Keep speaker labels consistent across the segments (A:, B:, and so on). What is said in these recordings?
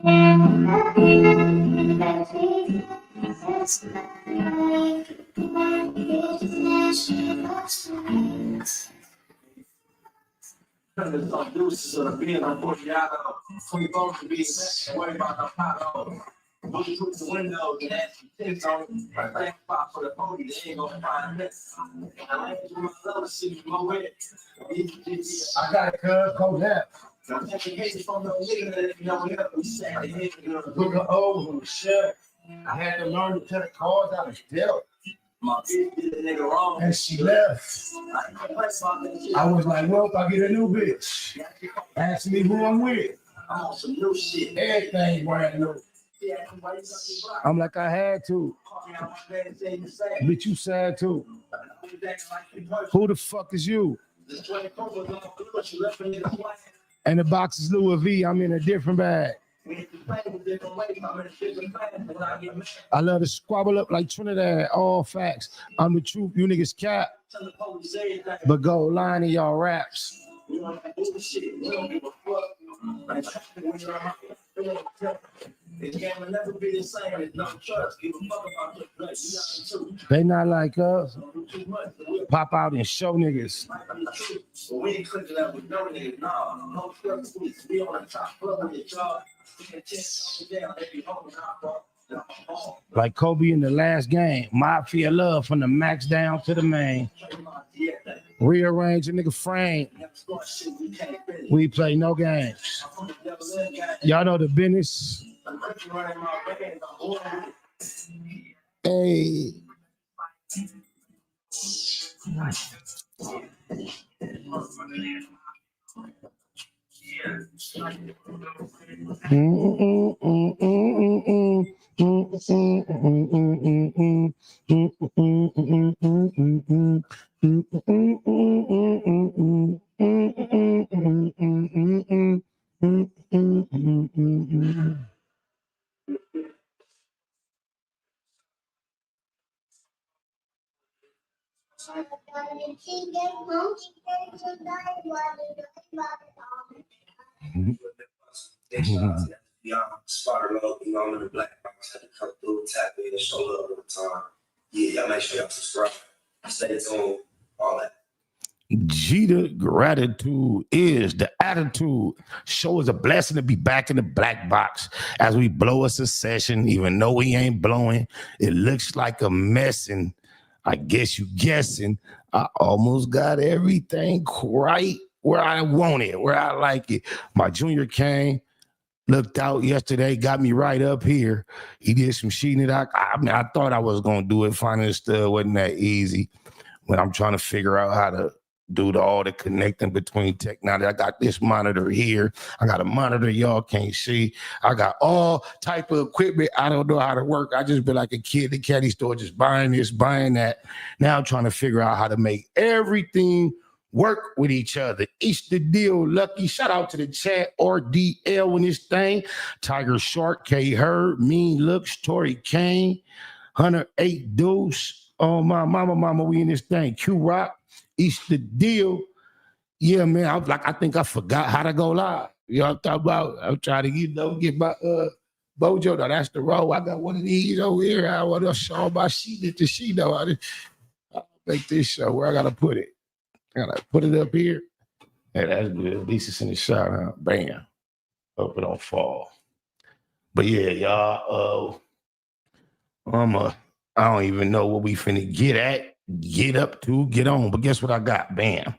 A: I got a cold hat. Looking over shit. I had to learn to cut cards out of deal. And she left. I was like, well, if I get a new bitch, ask me who I'm with. I'm on some new shit. Everything brand new. I'm like, I had to. Bitch, you sad too. Who the fuck is you? And the box is Louis V. I'm in a different bag. I love to squabble up like Trinidad, all facts. I'm the truth, you niggas cap. But go line in y'all raps. They not like us. Pop out and show niggas. Like Kobe in the last game, Mafia love from the max down to the main. Rearrange a nigga frame. We play no games. Y'all know the business. Hey.
B: Started low, you know, I'm in the black box, had to come through, tap in, and show love all the time. Yeah, y'all make sure y'all subscribe, stay tuned, all that.
A: Jeter, gratitude is the attitude. Show is a blessing to be back in the black box as we blow us a session, even though we ain't blowing. It looks like a mess, and I guess you guessing I almost got everything right where I want it, where I like it. My junior came, looked out yesterday, got me right up here. He did some sheeting. I mean, I thought I was going to do it. Finding the stud wasn't that easy when I'm trying to figure out how to do all the connecting between technology. I got this monitor here. I got a monitor y'all can't see. I got all type of equipment. I don't know how to work. I just been like a kid at the candy store, just buying this, buying that. Now I'm trying to figure out how to make everything work with each other. Each the deal, Lucky. Shout out to the chat, RDL in this thing. Tiger Shark, K Herb, Mean Looks, Tory Kane, Hunter 8 Deuce. Oh, my mama, we in this thing. Q Rock, each the deal. Yeah, man, I was like, I think I forgot how to go live. You know what I'm talking about? I'm trying to, get my Bojo. Now, that's the roll. I got one of these over here. I want to show my sheet at the sheet, though. I'll make this show. Where I got to put it? I gotta put it up here. Hey, that's good. At least it's in the shot, huh? Bam. Hope it don't fall. But yeah, y'all, I don't even know what we finna get at, get up to, get on. But guess what I got? Bam.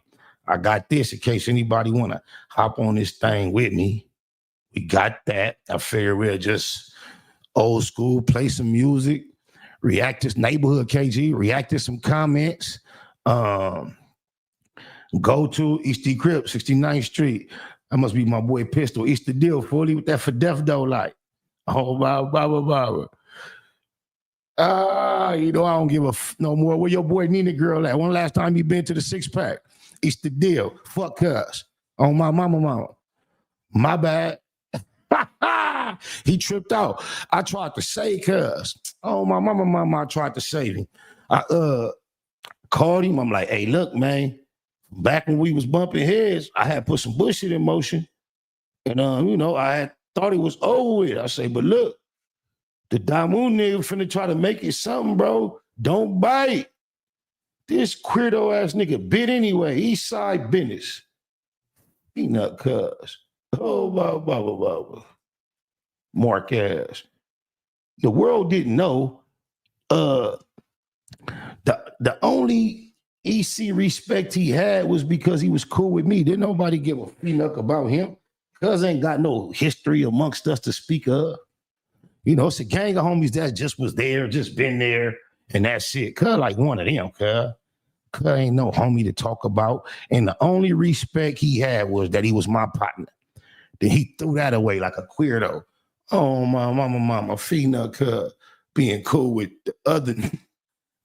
A: I got this in case anybody wanna hop on this thing with me. We got that. I figure we'll just old school, play some music, react to neighborhood KG, react to some comments. Go to East D Crib, 69th Street. That must be my boy Pistol. East the deal, fully with that for death though, like. Oh, blah. You know, I don't give a no more. Where your boy Nina girl at? When last time you been to the 6-pack? It's the deal. Fuck us. On my mama. My bad. He tripped out. I tried to save cuz. Oh, my mama, I tried to save him. I called him. I'm like, hey, look, man. Back when we was bumping heads, I had put some bullshit in motion. And, you know, I had thought it was over with. I say, but look, the Damu nigga finna try to make it something, bro. Don't bite. This queerdo ass nigga bit anyway. East side business. Peanut cuz. Oh, blah, blah, blah, blah, blah. Mark ass. The world didn't know. The only EC respect he had was because he was cool with me. Didn't nobody give a peanut about him. Cuz ain't got no history amongst us to speak of. You know, it's a gang of homies that just was there, just been there, and that's it. Cuz like one of them, cuz ain't no homie to talk about. And the only respect he had was that he was my partner. Then he threw that away like a queerdo. Oh, my mama, Fina, cuz being cool with the other.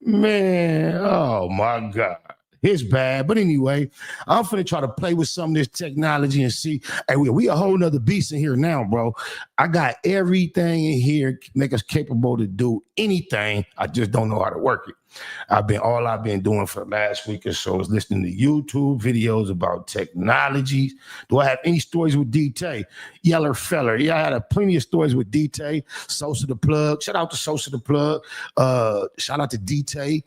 A: Man, oh my God. It's bad. But anyway, I'm finna try to play with some of this technology and see. Hey, we a whole nother beast in here now, bro. I got everything in here make us capable to do anything. I just don't know how to work it. All I've been doing for the last week or so is listening to YouTube videos about technologies. Do I have any stories with DT? Yeller Feller. Yeah, I had plenty of stories with DT. Sosa the Plug. Shout out to Sosa the Plug. Shout out to DT.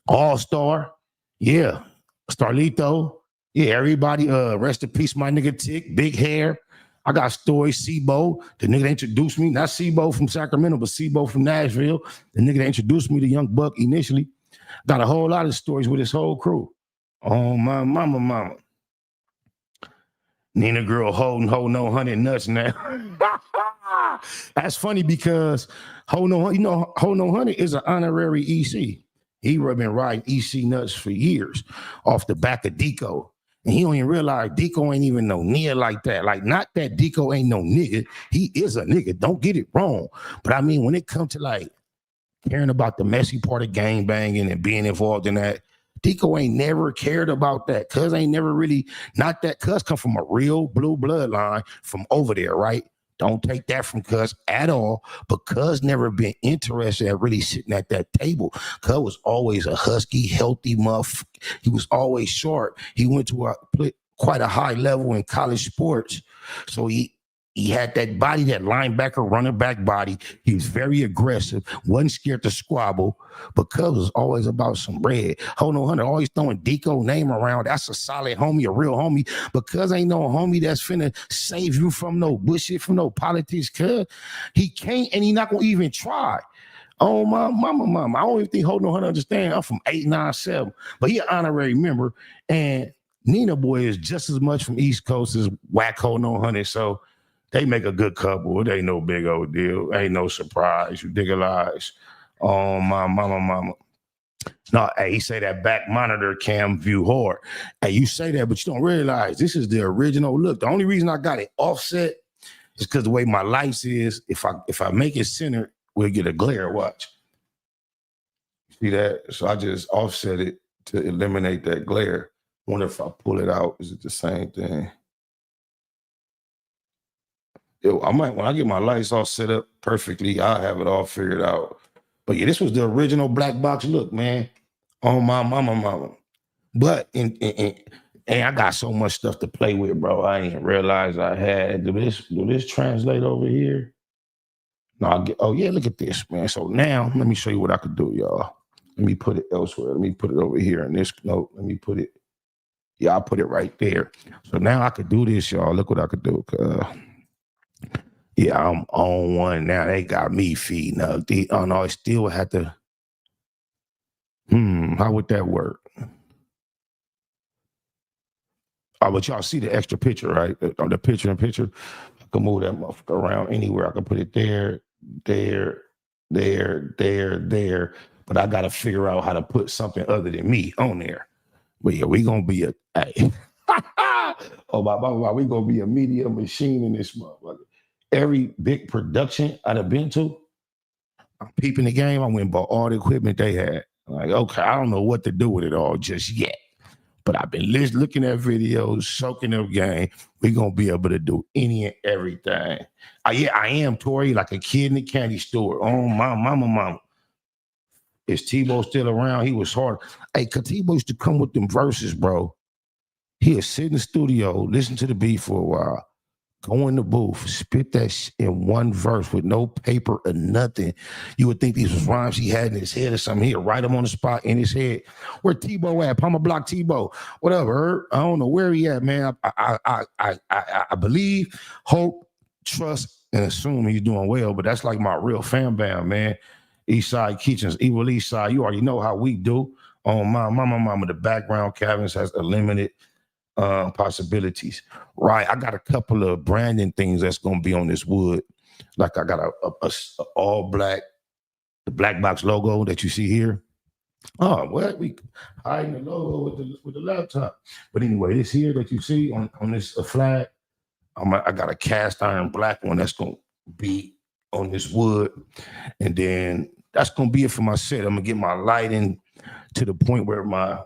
A: All-Star. Yeah. Starlito. Yeah, everybody. Rest in peace, my nigga Tick. Big hair. I got stories. Sebo, the nigga that introduced me, not Sebo from Sacramento, but Sebo from Nashville. The nigga that introduced me to Young Buck initially. Got a whole lot of stories with his whole crew. Oh, my mama. Nina girl holding no 100 nuts now. That's funny because Ho No 100 is an honorary EC. He been riding EC nuts for years off the back of Deco. And he don't even realize Deco ain't even no nigga like that. Like, not that Deco ain't no nigga. He is a nigga. Don't get it wrong. But I mean, when it comes to like caring about the messy part of gang banging and being involved in that, Deco ain't never cared about that. Cuz ain't never really, not that cuz come from a real blue bloodline from over there, right? Don't take that from Cuz at all, but Cuz never been interested at really sitting at that table. Cuz was always a husky, healthy muff. He was always short. He went to quite a high level in college sports. So he had that body, that linebacker, running back body. He was very aggressive, wasn't scared to squabble, but Cuz was always about some bread. Hold on, Hunter, always throwing Deco name around. That's a solid homie, a real homie, but Cuz ain't no homie that's finna save you from no bullshit, from no politics, Cuz. He can't, and he not gonna even try. Oh, my mama. I don't even think Hold on, Hunter understand. I'm from 897, but he an honorary member, and Nina Boy is just as much from East Coast as Whack Hold No 100, so they make a good couple. It ain't no big old deal. Ain't no surprise. You digitalize. Oh, my mama. No, hey, he say that back monitor cam view hard. Hey, you say that, but you don't realize this is the original look. The only reason I got it offset is because the way my lights is, if I make it center, we'll get a glare. Watch. See that? So I just offset it to eliminate that glare. Wonder if I pull it out, is it the same thing? I might, when I get my lights all set up perfectly, I'll have it all figured out. But yeah, this was the original black box look, man. On my mama. But and I got so much stuff to play with, bro. I didn't realize I had. Do this translate over here? No, oh yeah, look at this, man. So now let me show you what I could do, y'all. Let me put it elsewhere. Let me put it over here in this note. Let me put it. Yeah, I'll put it right there. So now I could do this, y'all. Look what I could do. Yeah, I'm on one now. They got me feeding up. Oh no, I still had to. How would that work? Oh, but y'all see the extra picture, right? The picture in picture. I can move that motherfucker around anywhere. I can put it there. But I gotta figure out how to put something other than me on there. But yeah, we gonna be hey. Oh my, we gonna be a media machine in this motherfucker. Every big production I'd have been to, I'm peeping the game. I went and bought all the equipment they had. Like, okay, I don't know what to do with it all just yet. But I've been looking at videos, soaking up game. We're going to be able to do any and everything. Yeah, I am, Tori, like a kid in the candy store. Oh, my mama. Is Tebow still around? He was hard. Hey, cause Tebow used to come with them verses, bro. He'll sit in the studio, listen to the beat for a while, go in the booth, spit that in one verse with no paper or nothing. You would think these was rhymes he had in his head or something. He'd write them on the spot in his head. Where Tebow at? Palmer Block Tebow. Whatever. I don't know where he at, man. I believe, hope, trust, and assume he's doing well, but that's like my real fan bam, man. Eastside Kitchens, Evil Eastside. You already know how we do. On my mama, the background cabins has a limited possibilities. Right. I got a couple of branding things that's gonna be on this wood. Like I got a all black, the black box logo that you see here. Oh, what we hiding the logo with the laptop. But anyway, this here that you see on this flag, I got a cast iron black one that's gonna be on this wood, and then that's gonna be it for my set. I'm gonna get my lighting to the point where my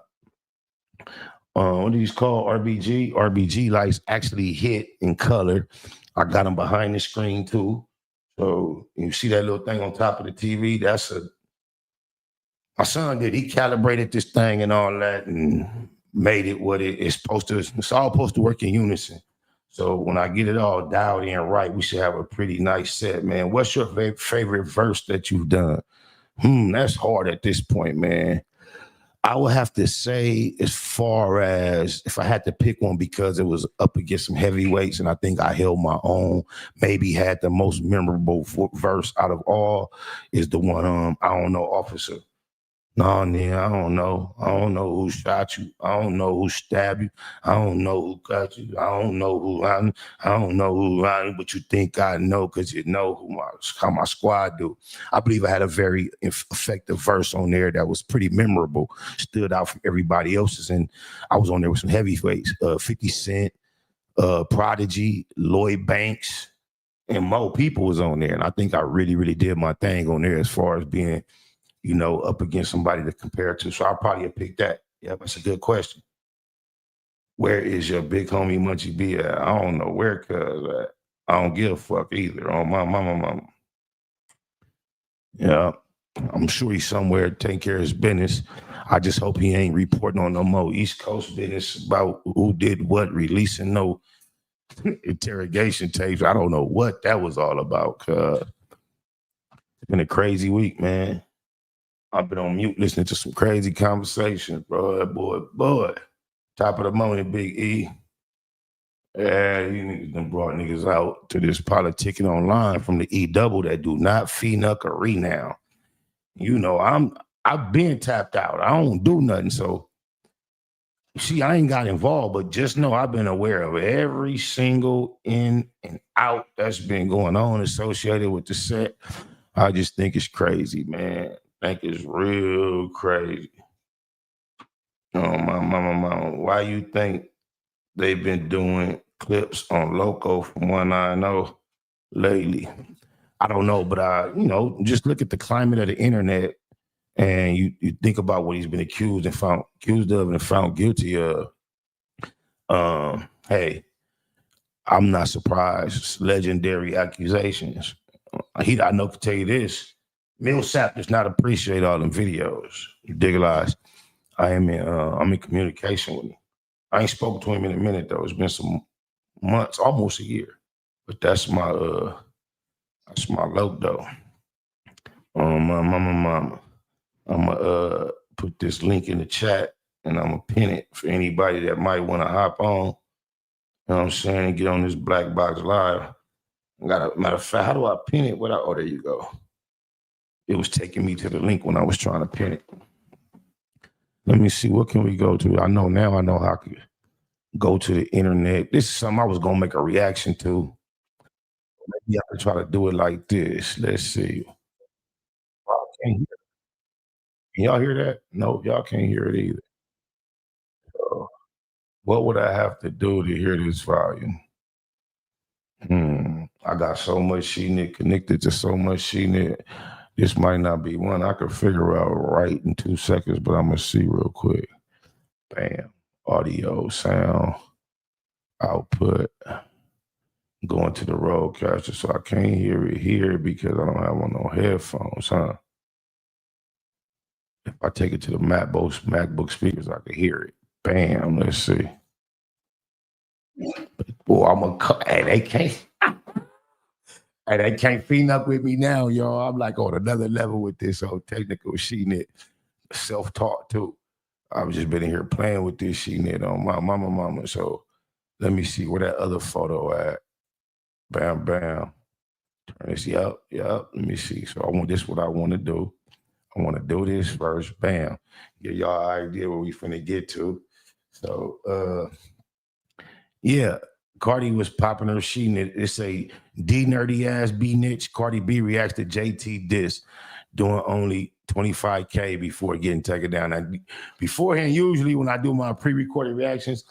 A: what are these called? RBG lights actually hit in color. I got them behind the screen too. So you see that little thing on top of the TV? My son did. He calibrated this thing and all that and made it what it is supposed to. It's all supposed to work in unison. So when I get it all dialed in right, we should have a pretty nice set, man. What's your favorite verse that you've done? That's hard at this point, man. I would have to say, as far as if I had to pick one, because it was up against some heavyweights, and I think I held my own, maybe had the most memorable verse out of all, is the one, I don't know, officer. No, nigga, I don't know. I don't know who shot you. I don't know who stabbed you. I don't know who cut you. I don't know who I don't know who I, but you think I know because you know how my squad do. I believe I had a very effective verse on there that was pretty memorable, stood out from everybody else's. And I was on there with some heavyweights, 50 Cent, Prodigy, Lloyd Banks, and Mo People was on there. And I think I really, really did my thing on there as far as being, up against somebody to compare to. So I'll probably have picked that. Yeah, that's a good question. Where is your big homie Munchie B at? I don't know where, cuz I don't give a fuck either. On my mama. Yeah, I'm sure he's somewhere taking care of his business. I just hope he ain't reporting on no more East Coast business about who did what, releasing no interrogation tapes. I don't know what that was all about, cuz it's been a crazy week, man. I've been on mute listening to some crazy conversations, bro. Boy. Top of the morning, Big E. Yeah, you niggas done brought niggas out to this politicking online from the E double that do not fee knuckery now. I've been tapped out. I don't do nothing. So see, I ain't got involved, but just know I've been aware of every single in and out that's been going on associated with the set. I just think it's crazy, man. I think it's real crazy. Oh, my mama. Why you think they've been doing clips on Loco from 190 lately? I don't know, but just look at the climate of the internet and you think about what he's been accused of and found guilty of. Hey, I'm not surprised. It's legendary accusations. I know can tell you this. Millsap does not appreciate all them videos. You dig lies. I'm in communication with him. I ain't spoken to him in a minute though. It's been some months, almost a year. But that's my loc though. My mama. I'ma put this link in the chat and I'm gonna pin it for anybody that might want to hop on. You know what I'm saying? Get on this Black Box Live. Matter of fact, how do I pin it? Oh, there you go. It was taking me to the link when I was trying to pin it. Let me see, what can we go to? I know how I could go to the internet. This is something I was going to make a reaction to. Maybe I could try to do it like this. Let's see. Oh, I can't hear it. Can y'all hear that? No, y'all can't hear it either. So, what would I have to do to hear this volume? I got so much CNET connected to so much CNET. This might not be one I could figure out right in 2 seconds, but I'm going to see real quick. Bam. Audio, sound, output. Going to the roadcaster, so I can't hear it here because I don't have on no headphones, huh? If I take it to the MacBook speakers, I can hear it. Bam. Let's see. Oh, I'm a hey, they can't. Hey, they can't fiend up with me now, y'all. I'm like on another level with this old technical shit, self-taught too. I've just been in here playing with this shit on my mama. So let me see where that other photo at. Bam, bam. Turn this, yep. Let me see. So I want this what I want to do. I want to do this first. Bam. Get y'all idea where we finna get to. So yeah. Cardi was popping her shit. It's a D nerdy ass B niche. Cardi B reacts to JT diss, doing only 25K before getting taken down. Now, beforehand, usually when I do my pre-recorded reactions,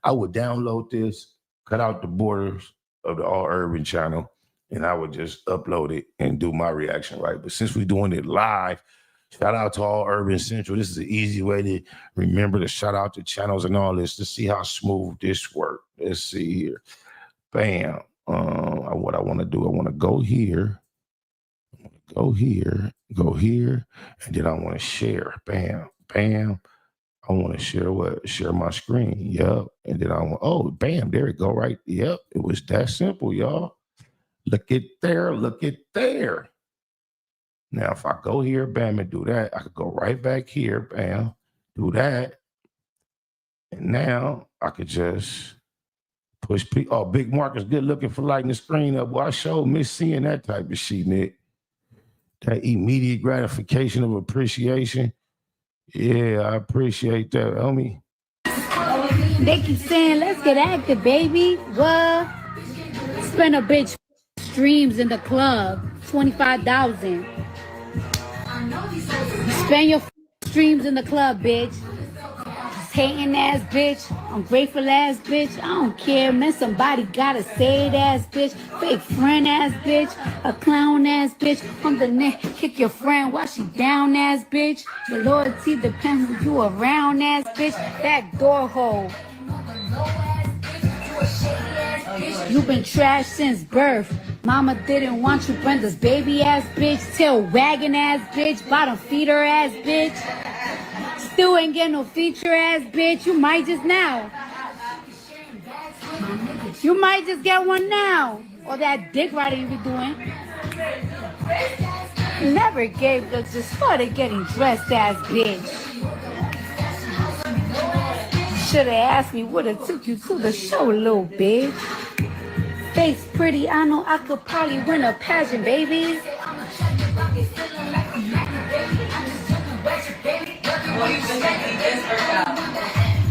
A: I would download this, cut out the borders of the All Urban channel, and I would just upload it and do my reaction, right? But since we're doing it live, shout out to All Urban Central. This is an easy way to remember to shout out the channels and all this to see how smooth this works. Let's see here. Bam. What I want to do, I want to go here, and then I want to share. Bam, bam. I want to share what? Share my screen. Yep. And then I want, oh, bam, there it go, right? Yep. It was that simple, y'all. Look at there. Now, if I go here, bam, and do that, I could go right back here, bam, do that. And now I could just push Big Marcus, good looking for lighting the screen up. Well, I sure miss seeing that type of shit, Nick. That immediate gratification of appreciation. Yeah, I appreciate that, homie.
C: They keep saying, let's get active, baby. What? Spend a bitch streams in the club, 25,000. Spend your streams in the club, bitch. Hating ass bitch, ungrateful ass bitch. I don't care, man. Somebody gotta say it ass bitch. Fake friend ass bitch, a clown ass bitch. On the neck, kick your friend while she down ass bitch. Your loyalty depends who you around ass bitch. Back door hole. You've been trashed since birth. Mama didn't want you, Brenda's baby ass bitch. Tail wagging ass bitch. Bottom feeder ass bitch. Still ain't get no feature ass bitch. You might just now. You might just get one now. Or that dick riding you be doing. Never gave looks, just started getting dressed ass bitch. Should've asked me, would've took you to the show, little bitch. Face pretty, I know I could probably win a pageant, baby.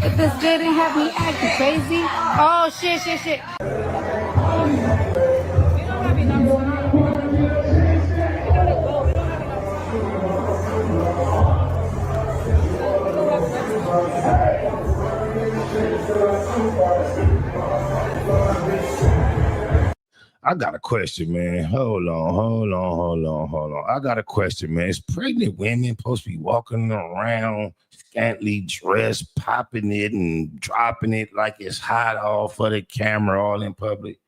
C: If this didn't have me acting crazy, oh shit.
A: I got a question, man. Hold on. I got a question, man. Is pregnant women supposed to be walking around scantily dressed, popping it and dropping it like it's hot all for the camera, all in public?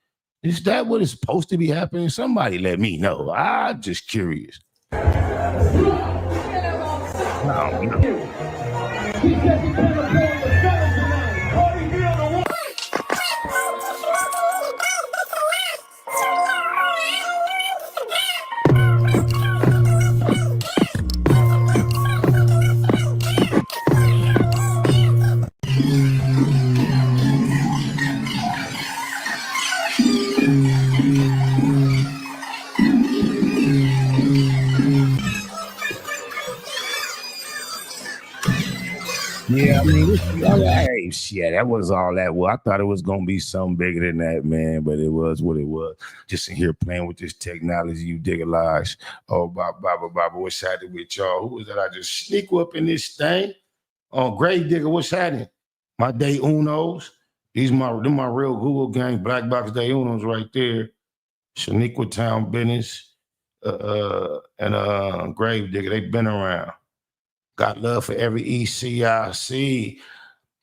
A: Is that what is supposed to be happening? Somebody let me know. I'm just curious. I don't know. Yeah, I mean, hey, shit, that was all that. Well, I thought it was gonna be something bigger than that, man, but it was what it was. Just in here playing with this technology, you dig a lie. Oh, Baba, what's happening with y'all? Who was that? I just sneak up in this thing. Oh, Grave Digger, what's happening? My day unos. These my real Google gang, Black Box Day Unos right there. Shaniqua Town Business, and Grave Digger. They've been around. Got love for every ECIC.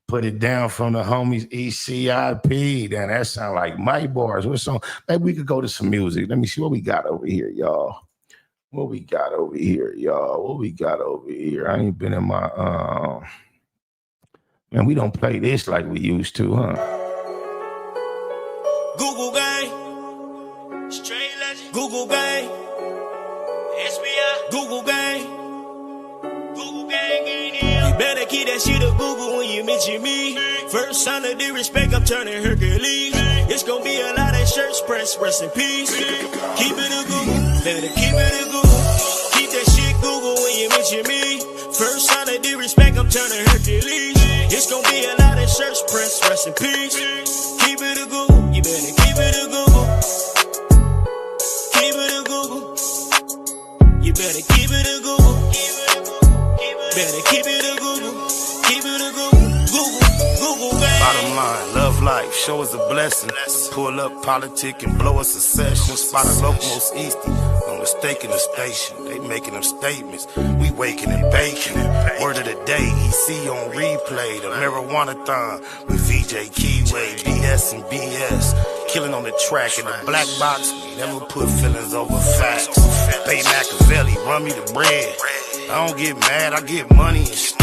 A: Put it down from the homies ECIP. Damn, that sound like my bars. What song? Maybe we could go to some music. Let me see what we got over here, y'all. I ain't been in my man, we don't play this like we used to, huh?
D: Google gang. Straight legend. Google gang. SBI. Google gang. Google gang ain't here. You better keep that shit a Google when you mention me. First sign of disrespect, I'm turning Hercules. It's gonna be a lot of shirts pressed, rest in peace. Keep it a Google. Better keep it a Google. Keep that shit Google when you mention me. First sign of disrespect, I'm turning Hercules. It's gonna be a lot of shirts pressed, rest in peace. Keep it a Google. You better keep it a Google. Keep it a Google. You better keep it a Google. Better keep it a Google. Keep it a Google. Google, baby.
A: Bottom line, love life, show us a blessing. Pull up politic and blow us a session. Spot a locomost easty, no mistaking the station. They making them statements, we waking and baking. Word of the day, EC on replay. The marijuana-thon with VJ Keyway, BS and BS. Killing on the track in the black box. Never put feelings over facts. BAYMAACTIVITY, run me the bread. I don't get mad, I get money instead.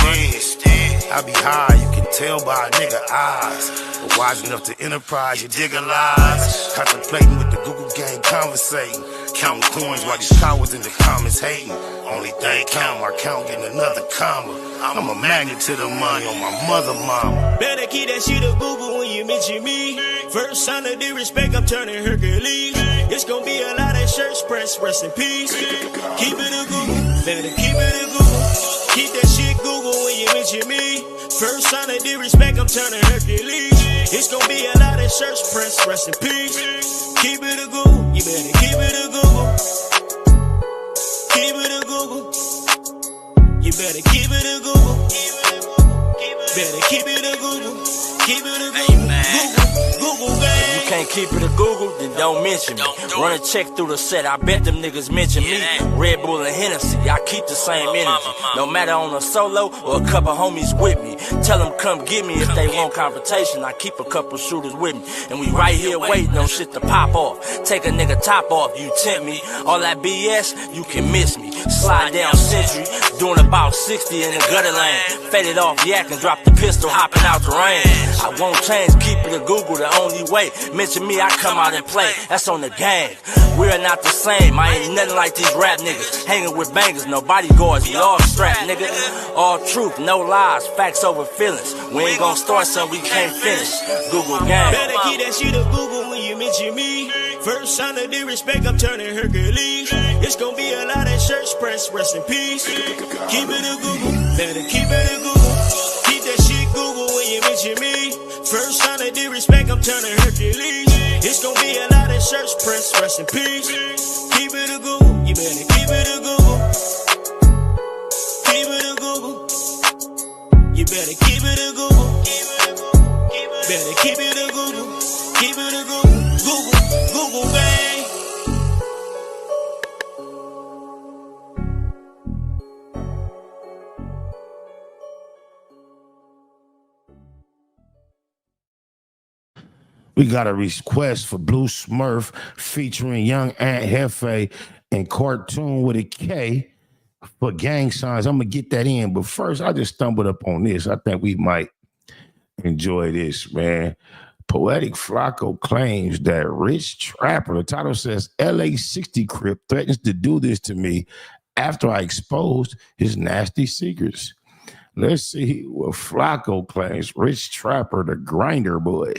A: I be high, you can tell by a nigga eyes. But wise enough to enterprise, you dig a lies. Contemplating with the Google gang, conversating. Counting coins while these cowards in the comments hating. Only thing count, my count getting another comma. I'm a magnet to the money on my mother mama.
D: Better keep that shit a Google when you mention me. First sign of disrespect, I'm turning Hercules. It's gonna be a lot of shirts pressed, rest in peace. Keep it a Google. Better keep it a Google. Keep that shit Google when you mention me. First sign of disrespect, I'm turning Hercules. It's gonna be a lot of shirts pressed, rest in peace. Keep it a Google. You better keep it a Google. Keep it a Google. You better keep it a Google. Better keep it a Google. Keep it a Google. Google, gang.
E: If you can't keep it a Google, then don't mention me. Run a check through the set, I bet them niggas mention me. Red Bull and Hennessy, I keep the same energy. No matter on a solo or a couple homies with me. Tell them come get me if they want confrontation. I keep a couple shooters with me. And we right here waiting on shit to pop off. Take a nigga top off, you tempt me. All that BS, you can miss me. Slide down Century, doing about 60 in the gutter lane. Faded off yak and drop the pistol, hopping out the rain. I won't change, keep it a Google the only way. Mention me, I come out and play. That's on the gang. We're not the same. I ain't nothing like these rap niggas. Hanging with bangers, no bodyguards. We all strapped, nigga. All truth, no lies. Facts over feelings. We ain't gonna start something we can't finish. Google gang.
D: Better keep that shit a Google when you mention me. First sign of disrespect, I'm turning Hercules. It's gonna be a lot of shirts pressed, rest in peace. Keep it a Google. Better keep it a Google. Keep that shit Google when you mention me. First sign of disrespect, I'm turning Hercules. It's gonna be a lot of shirts pressed, rest in peace. Keep it a Google. You better keep it a Google. Keep it a Google. You better keep it a Google. Better keep it a Google. Keep it a Google. Google, gang.
A: We got a request for Blue Smurf featuring Young Aunt Hefe and Cartoon with a K for gang signs. I'm going to get that in. But first, I just stumbled up on this. I think we might enjoy this, man. Poetik Flakko claims that rich trapper, the title says, LA 60 Crip threatens to do this to me after I exposed his nasty secrets. Let's see what Flakko claims. Rich trapper, the grinder boy.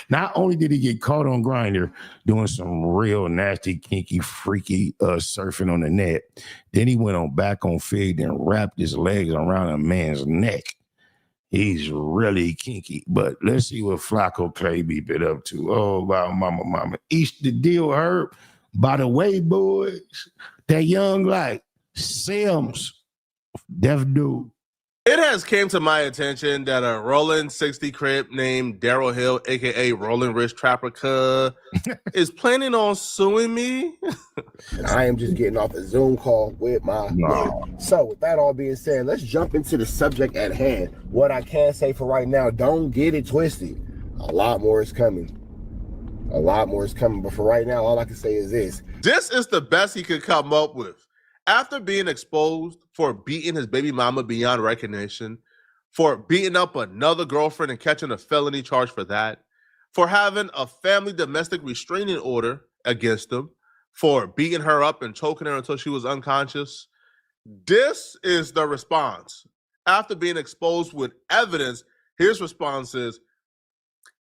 A: Not only did he get caught on Grindr doing some real nasty, kinky, freaky surfing on the net, then he went on back on Fig and wrapped his legs around a man's neck. He's really kinky. But let's see what Flakko Clay be bit up to. Oh, wow, mama. Each the deal, Herb. By the way, boys, that young like Sims, deaf dude.
F: It has came to my attention that a Rolling 60 Crip named Daryl Hill, a.k.a. Rolling Rich Trapper Cuz, is planning on suing me.
G: And I am just getting off a Zoom call with my man. So with that all being said, let's jump into the subject at hand. What I can say for right now, don't get it twisted. A lot more is coming. A lot more is coming. But for right now, all I can say is this.
F: This is the best he could come up with. After being exposed for beating his baby mama beyond recognition, for beating up another girlfriend and catching a felony charge for that, for having a family domestic restraining order against him, for beating her up and choking her until she was unconscious. This is the response. After being exposed with evidence, his response is,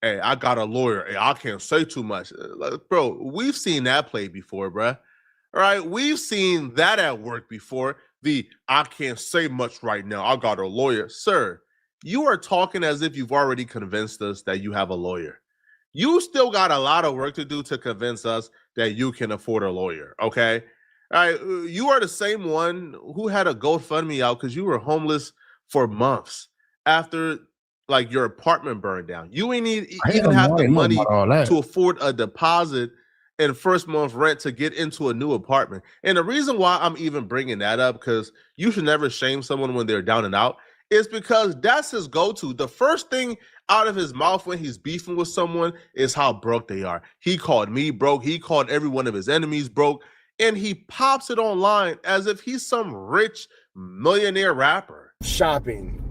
F: hey, I got a lawyer. Hey, I can't say too much. Like, bro, we've seen that play before, bruh. All right, we've seen that at work before. The I can't say much right now. I got a lawyer. Sir, you are talking as if you've already convinced us that you have a lawyer. You still got a lot of work to do to convince us that you can afford a lawyer, okay? All right, you are the same one who had a GoFundMe out because you were homeless for months after like your apartment burned down. You ain't even have the money to afford a deposit and first month rent to get into a new apartment. And the reason why I'm even bringing that up, because you should never shame someone when they're down and out, is because that's his go-to. The first thing out of his mouth when he's beefing with someone is how broke they are. He called me broke. He called every one of his enemies broke. And he pops it online as if he's some rich millionaire rapper.
G: Shopping,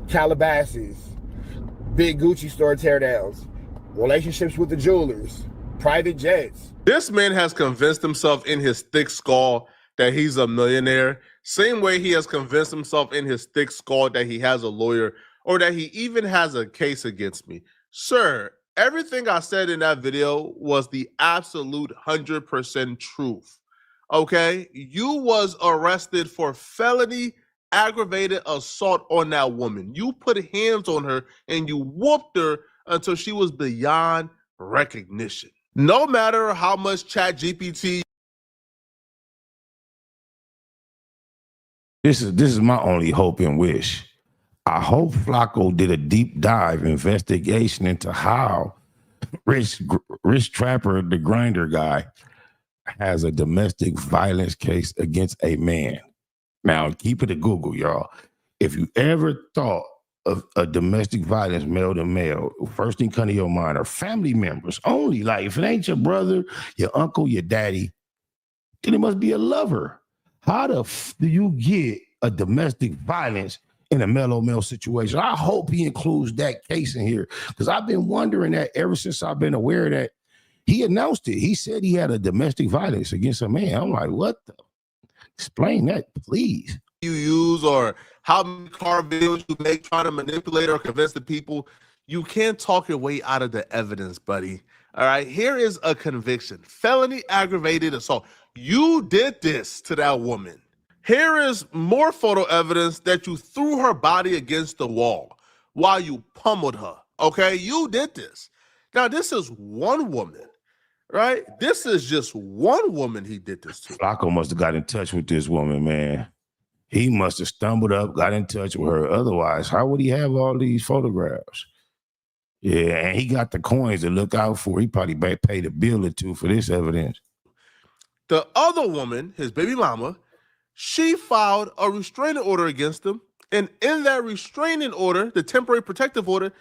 G: Calabasas, big Gucci store teardowns, relationships with the jewelers, private jets.
F: This man has convinced himself in his thick skull that he's a millionaire. Same way he has convinced himself in his thick skull that he has a lawyer or that he even has a case against me. Sir, everything I said in that video was the absolute 100% truth. Okay? You was arrested for felony aggravated assault on that woman. You put hands on her and you whooped her until she was beyond recognition. No matter how much ChatGPT.
A: This is my only hope and wish. I hope Flakko did a deep dive investigation into how Rich Trapper, the grinder guy, has a domestic violence case against a man. Now, keep it at Google, y'all. If you ever thought of a domestic violence male to male, first thing come to your mind are family members only. Like, if it ain't your brother, your uncle, your daddy, then it must be a lover. How the do you get a domestic violence in a male situation? I hope he includes that case in here, because I've been wondering that ever since I've been aware that he announced it. He said he had a domestic violence against a man. I'm like, what the? Explain that, please.
F: You use or how many car videos you make trying to manipulate or convince the people. You can't talk your way out of the evidence, buddy. All right, here is a conviction. Felony aggravated assault. You did this to that woman. Here is more photo evidence that you threw her body against the wall while you pummeled her. Okay, you did this. Now, this is one woman, right? This is just one woman he did this to.
A: Flakko must have got in touch with this woman, man. He must have stumbled up, got in touch with her. Otherwise, how would he have all these photographs? Yeah, and he got the coins to look out for. He probably paid a bill or two for this evidence.
F: The other woman, his baby mama, she filed a restraining order against him. And in that restraining order, the temporary protective order,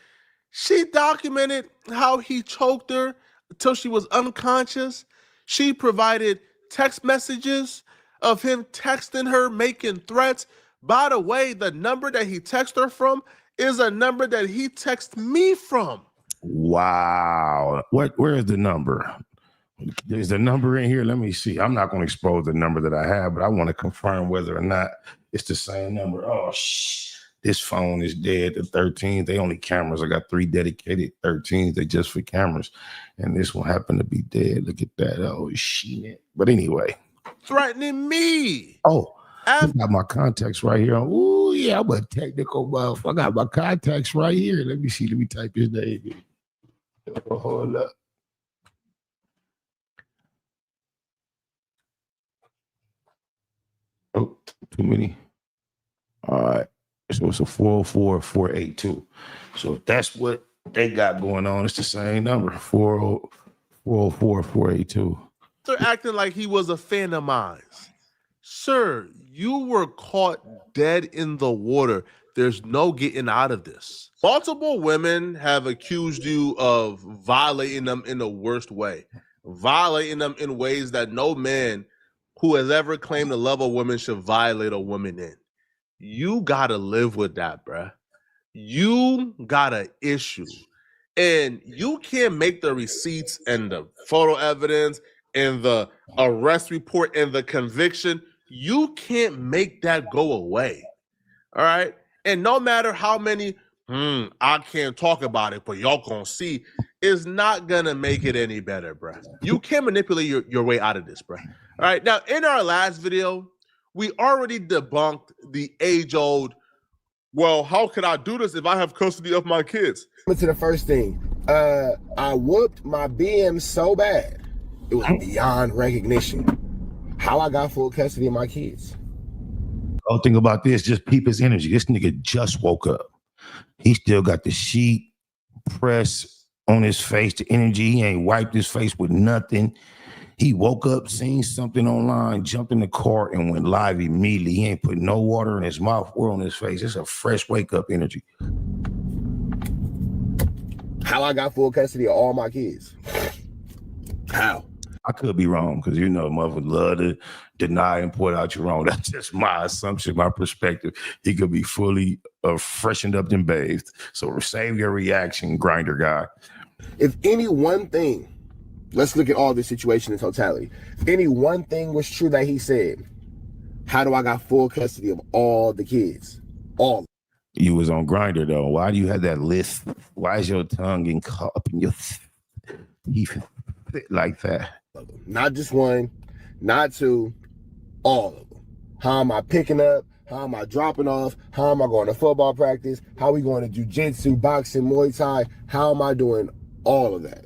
F: she documented how he choked her until she was unconscious. She provided text messages of him texting her, making threats. By the way, the number that he texted her from is a number that he texted me from.
A: Wow. Where is the number? Is the number in here? Let me see. I'm not going to expose the number that I have, but I want to confirm whether or not it's the same number. Oh, this phone is dead. The 13s, they only cameras. I got 3 dedicated 13s. They just for cameras. And this one happened to be dead. Look at that. Oh, shit. But anyway.
F: Threatening me.
A: Oh, I got my contacts right here. Oh, yeah, I'm a technical motherfucker. I got my contacts right here. Let me see. Let me type his name in. Hold up. Oh, too many. All right. So it's a 404-482. So if that's what they got going on, it's the same number, 404-482.
F: They're acting like he was a fan of mine. Sir, you were caught dead in the water. There's no getting out of this. Multiple women have accused you of violating them in the worst way, violating them in ways that no man who has ever claimed to love a woman should violate a woman in. You gotta live with that, bruh. You got an issue. And you can't make the receipts and the photo evidence and the arrest report and the conviction, you can't make that go away. All right. And no matter how many, I can't talk about it, but y'all gonna see, is not gonna make it any better, bro. You can manipulate your way out of this, bro. All right. Now, in our last video, we already debunked the age-old, well, how could I do this if I have custody of my kids?
G: To the first thing, I whooped my BM so bad, it was beyond recognition. How I got full custody of my kids.
A: Whole thing about this, just peep his energy. This nigga just woke up. He still got the sheet press on his face, the energy. He ain't wiped his face with nothing. He woke up, seen something online, jumped in the car, and went live immediately. He ain't put no water in his mouth or on his face. It's a fresh wake-up energy.
G: How I got full custody of all my kids. How?
A: I could be wrong, because you know motherfuckers love to deny and point out you're wrong. That's just my assumption, my perspective. He could be fully freshened up and bathed. So save your reaction, grinder guy.
G: If any one thing, let's look at all this situation in totality. If any one thing was true that he said, how do I got full custody of all the kids? All.
A: You was on Grinder though. Why do you have that list? Why is your tongue getting caught up in your teeth like that?
G: Not just one, not two, all of them. How am I picking up? How am I dropping off? How am I going to football practice? How are we going to jiu-jitsu, boxing, Muay Thai? How am I doing all of that?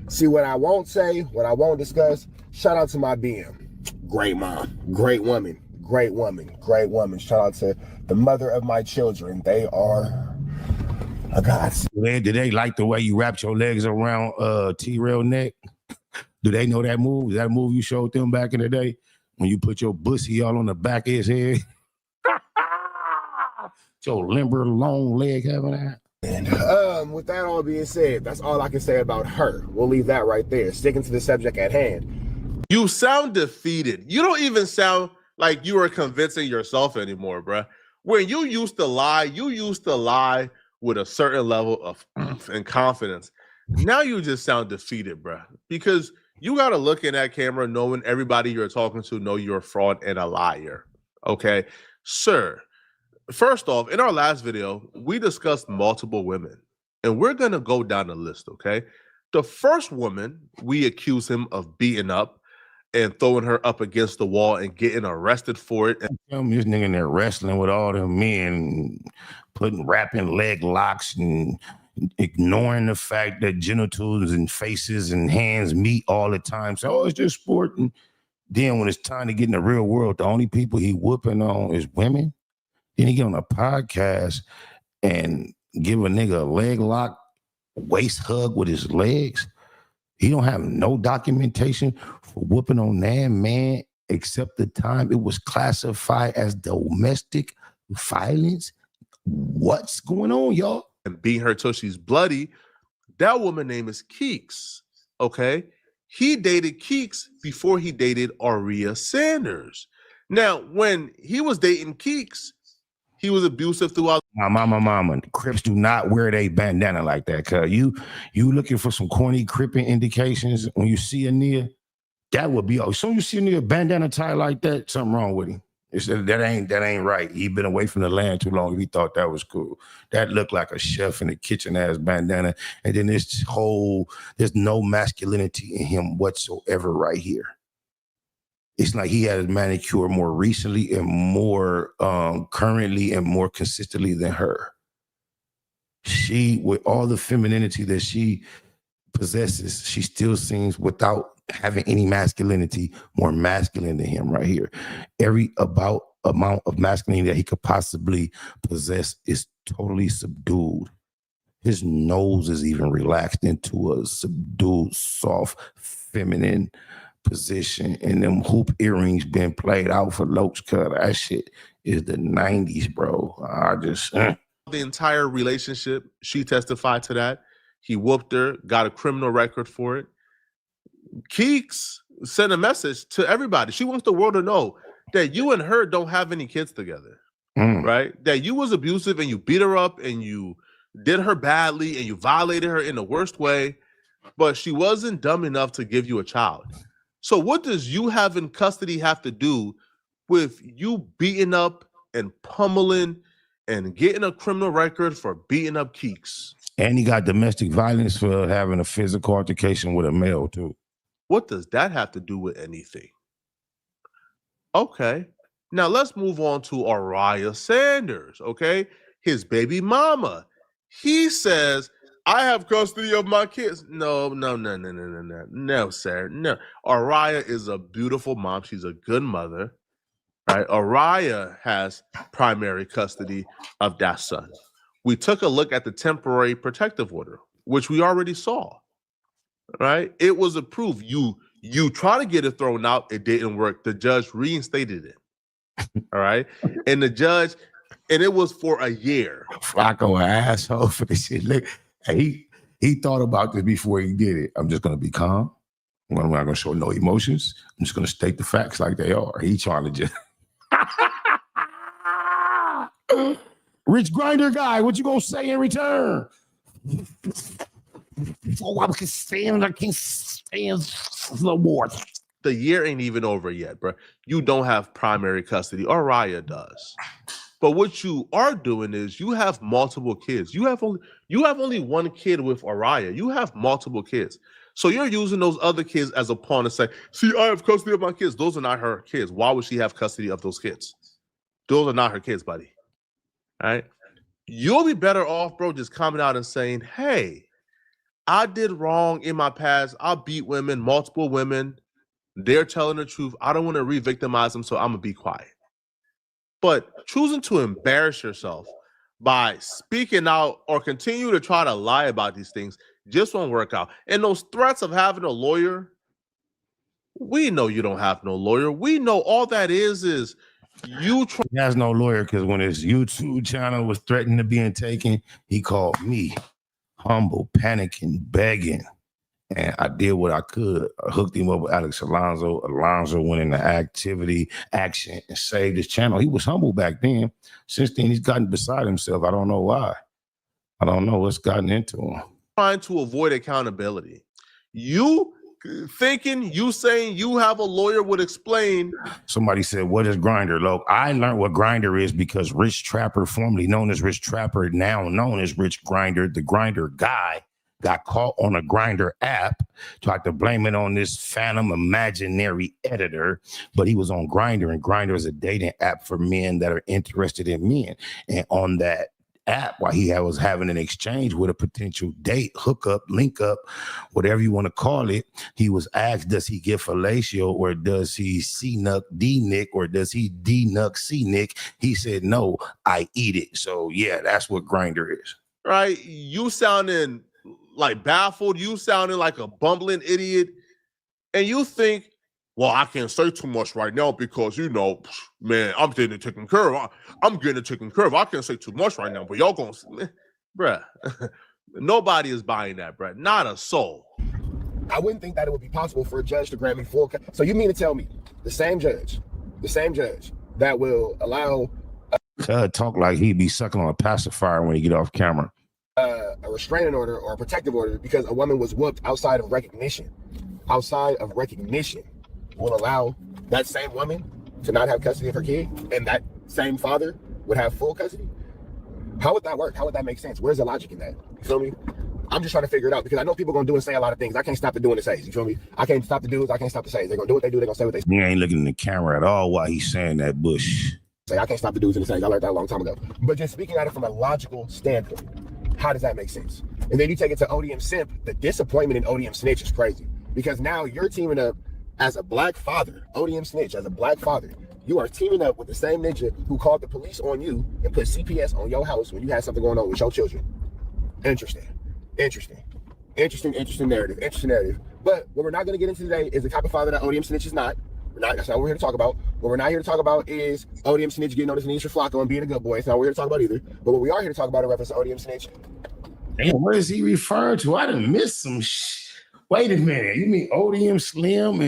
G: See, what I won't say, what I won't discuss, shout out to my BM. Great mom, great woman, great woman, great woman. Shout out to the mother of my children. They are a godsend.
A: Do they like the way you wrapped your legs around T-Rail neck? Do they know that move? Is that move you showed them back in the day when you put your bussy all on the back of his head? Your limber, long leg having that.
G: And with that all being said, that's all I can say about her. We'll leave that right there. Sticking to the subject at hand.
F: You sound defeated. You don't even sound like you are convincing yourself anymore, bruh. When you used to lie with a certain level of and confidence. Now you just sound defeated, bruh. Because you got to look in that camera knowing everybody you're talking to know you're a fraud and a liar. Okay? Sir, first off, in our last video, we discussed multiple women. And we're going to go down the list, okay? The first woman, we accuse him of beating up and throwing her up against the wall and getting arrested for it.
A: Tell me this nigga in there wrestling with all them men, wrapping leg locks and ignoring the fact that genitals and faces and hands meet all the time. So, it's just sport. And then when it's time to get in the real world, the only people he whooping on is women. Then he get on a podcast and give a nigga a leg lock, waist hug with his legs. He don't have no documentation for whooping on that man, except the time it was classified as domestic violence. What's going on, y'all?
F: And beating her till she's bloody. That woman name is Keeks, okay? He dated Keeks before he dated Aria Sanders. Now, when he was dating Keeks, he was abusive throughout.
A: Mama, Crips do not wear they bandana like that. Cause you looking for some corny cripping indications when you see a nigga, that would be. As soon as you see a nigga bandana tie like that, something wrong with him. It's, that ain't right. He been away from the land too long. He thought that was cool. That looked like a chef in the kitchen ass bandana. And then there's no masculinity in him whatsoever right here. It's like he had his manicure more recently and more currently and more consistently than her. She, with all the femininity that she possesses, she still seems, without having any masculinity, more masculine than him right here. Every amount of masculinity that he could possibly possess is totally subdued. His nose is even relaxed into a subdued, soft, feminine position, and them hoop earrings been played out for Lokes cut. That shit is the 90s, bro. The
F: entire relationship, she testified to that. He whooped her, got a criminal record for it. Keeks sent a message to everybody. She wants the world to know that you and her don't have any kids together, right? That you was abusive and you beat her up and you did her badly and you violated her in the worst way, but she wasn't dumb enough to give you a child. So what does you having custody have to do with you beating up and pummeling and getting a criminal record for beating up Keeks?
A: And he got domestic violence for having a physical altercation with a male too.
F: What does that have to do with anything? Okay. Now let's move on to Araya Sanders, okay? His baby mama. He says, I have custody of my kids. No, sir. No. Araya is a beautiful mom. She's a good mother. Right? Araya has primary custody of that son. We took a look at the temporary protective order, which we already saw. Right? It was approved. You try to get it thrown out, it didn't work. The judge reinstated it. All right. And the judge, and it was for a year.
A: Flakko, an asshole for this shit. Look, he thought about this before he did it. I'm just gonna be calm. I'm not gonna show no emotions. I'm just gonna state the facts like they are. He trying to just Rich Grinder guy, what you gonna say in return? Oh, I can't stand the war.
F: The year ain't even over yet, bro. You don't have primary custody. Araya does. But what you are doing is you have multiple kids. You have only one kid with Araya. You have multiple kids. So you're using those other kids as a pawn to say, see, I have custody of my kids. Those are not her kids. Why would she have custody of those kids? Those are not her kids, buddy. All right? You'll be better off, bro, just coming out and saying, hey, I did wrong in my past. I beat women, multiple women. They're telling the truth. I don't want to re-victimize them, so I'm going to be quiet. But choosing to embarrass yourself by speaking out or continue to try to lie about these things just won't work out. And those threats of having a lawyer, we know you don't have no lawyer. We know all that is you try.
A: He has no lawyer because when his YouTube channel was threatened to being taken, he called me humble, panicking, begging. And I did what I could. I hooked him up with Alex Alonso. Alonso went into action, and saved his channel. He was humble back then. Since then, he's gotten beside himself. I don't know why. I don't know what's gotten into him.
F: Trying to avoid accountability. You saying you have a lawyer would explain.
A: Somebody said, what is Grindr? Look, I learned what Grindr is because Rich Trapper, formerly known as Rich Trapper, now known as Rich Grinder, the Grindr guy, got caught on a Grindr app, tried to blame it on this phantom imaginary editor, but he was on Grindr, and Grindr is a dating app for men that are interested in men. And on that app, while he was having an exchange with a potential date, hookup, link up, whatever you want to call it, he was asked, does he get fellatio or does he C-nuck D-nick or does he D-nuck C-nick? He said, no, I eat it. So yeah, that's what Grindr is.
F: Right? You sounding like baffled, you sounding like a bumbling idiot, and you think, well, I can't say too much right now because, you know, man, I'm getting it taken care of. I'm getting it taken care of. I can't say too much right now, but y'all gonna, bruh, nobody is buying that, bruh. Not a soul.
G: I wouldn't think that it would be possible for a judge to grant me full. So you mean to tell me the same judge that will allow
A: talk like he'd be sucking on a pacifier when he get off camera.
G: A restraining order or a protective order because a woman was whooped outside of recognition, will allow that same woman to not have custody of her kid and that same father would have full custody? How would that work? How would that make sense? Where's the logic in that? You feel me? I'm just trying to figure it out because I know people gonna do and say a lot of things. I can't stop the doing and says. You feel me? I can't stop the dudes. I can't stop the says. They're gonna do what they do. They're gonna say what they say.
A: He ain't looking in the camera at all while he's saying that bush.
G: I can't stop the dudes and the says. I learned that a long time ago. But just speaking at it from a logical standpoint, how does that make sense? And then you take it to ODM Simp. The disappointment in ODM Snitch is crazy because now you're teaming up as a black father. ODM Snitch, as a black father, you are teaming up with the same ninja who called the police on you and put CPS on your house when you had something going on with your children. Interesting narrative. But what we're not going to get into today is the type of father that ODM Snitch is not. That's not what we're here to talk about. What we're not here to talk about is ODM Snitch getting on his knees for Flakko and being a good boy. It's not what we're here to talk about either. But what we are here to talk about in reference to ODM Snitch.
A: Damn, what is he referring to? I done missed some shit. Wait a minute. You mean ODM Slim